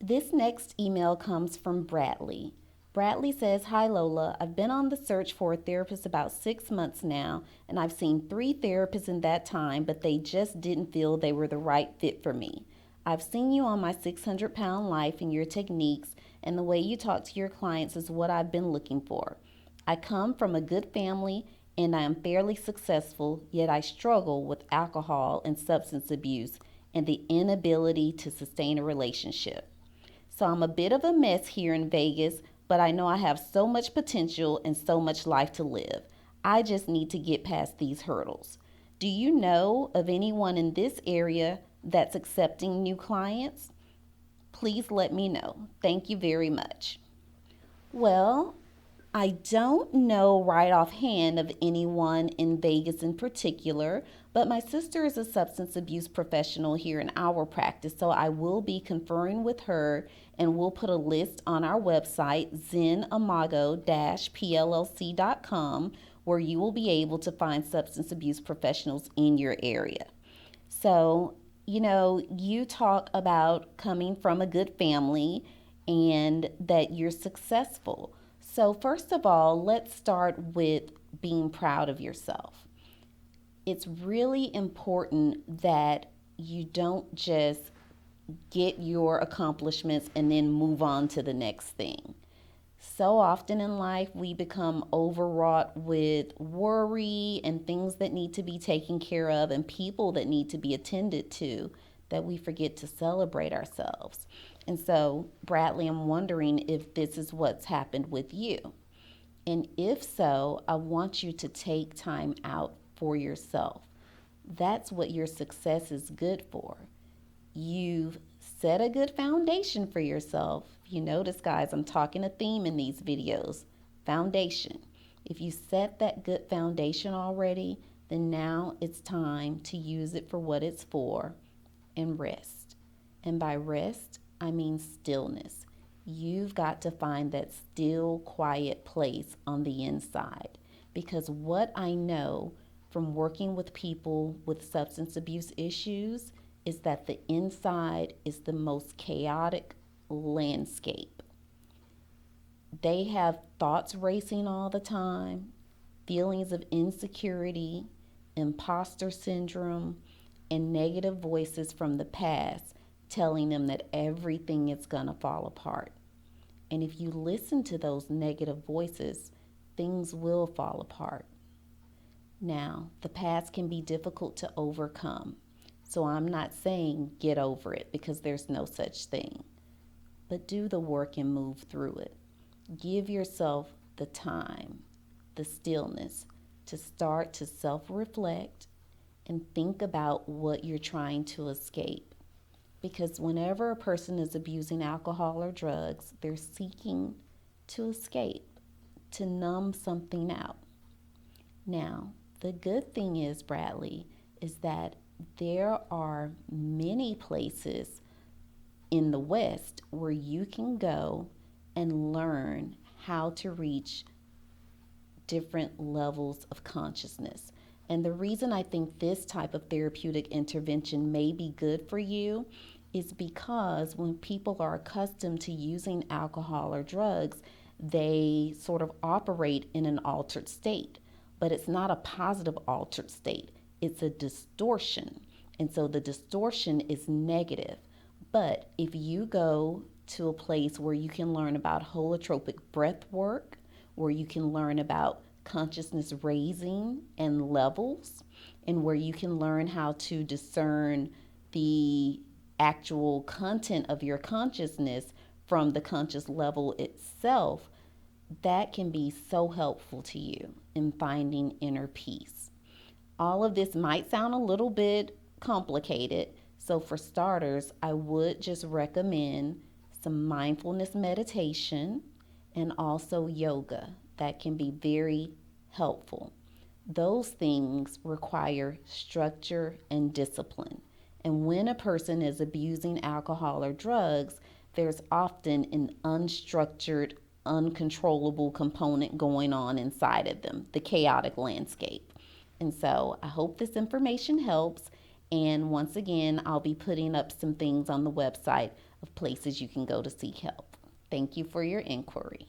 This next email comes from Bradley. Bradley says, "Hi Lola, I've been on the search for a therapist about 6 months now, and I've seen 3 therapists in that time, but they just didn't feel they were the right fit for me. I've seen you on my 600-pound life, and your techniques and the way you talk to your clients is what I've been looking for. I come from a good family and I am fairly successful, yet I struggle with alcohol and substance abuse and the inability to sustain a relationship. So I'm a bit of a mess here in Vegas, but I know I have so much potential and so much life to live. I just need to get past these hurdles. Do you know of anyone in this area that's accepting new clients? Please let me know. Thank you very much." Well, I don't know right offhand of anyone in Vegas in particular, but my sister is a substance abuse professional here in our practice, so I will be conferring with her and we'll put a list on our website, zenamago-pllc.com, where you will be able to find substance abuse professionals in your area. So, you talk about coming from a good family and that you're successful. So, first of all, let's start with being proud of yourself. It's really important that you don't just get your accomplishments and then move on to the next thing. So often in life, we become overwrought with worry and things that need to be taken care of and people that need to be attended to that we forget to celebrate ourselves. And so, Bradley, I'm wondering if this is what's happened with you. And if so, I want you to take time out for yourself. That's what your success is good for. You've set a good foundation for yourself. You notice, guys, I'm talking a theme in these videos: foundation. If you set that good foundation already, then now it's time to use it for what it's for and rest. And by rest, I mean stillness. You've got to find that still, quiet place on the inside. Because what I know from working with people with substance abuse issues is that the inside is the most chaotic landscape. They have thoughts racing all the time, feelings of insecurity, imposter syndrome, and negative voices from the past telling them that everything is going to fall apart. And if you listen to those negative voices, things will fall apart. Now, the past can be difficult to overcome. So I'm not saying get over it, because there's no such thing. But do the work and move through it. Give yourself the time, the stillness to start to self-reflect and think about what you're trying to escape. Because whenever a person is abusing alcohol or drugs, they're seeking to escape, to numb something out. Now, the good thing is, Bradley, is that there are many places in the West where you can go and learn how to reach different levels of consciousness. And the reason I think this type of therapeutic intervention may be good for you is because when people are accustomed to using alcohol or drugs, they sort of operate in an altered state. But it's not a positive altered state, it's a distortion. And so the distortion is negative. But if you go to a place where you can learn about holotropic breath work, where you can learn about consciousness raising and levels, and where you can learn how to discern the actual content of your consciousness from the conscious level itself, that can be so helpful to you in finding inner peace. All of this might sound a little bit complicated, so for starters, I would just recommend some mindfulness meditation and also yoga. That can be very helpful. Those things require structure and discipline. And when a person is abusing alcohol or drugs, there's often an unstructured, uncontrollable component going on inside of them, the chaotic landscape. And so I hope this information helps. And once again, I'll be putting up some things on the website of places you can go to seek help. Thank you for your inquiry.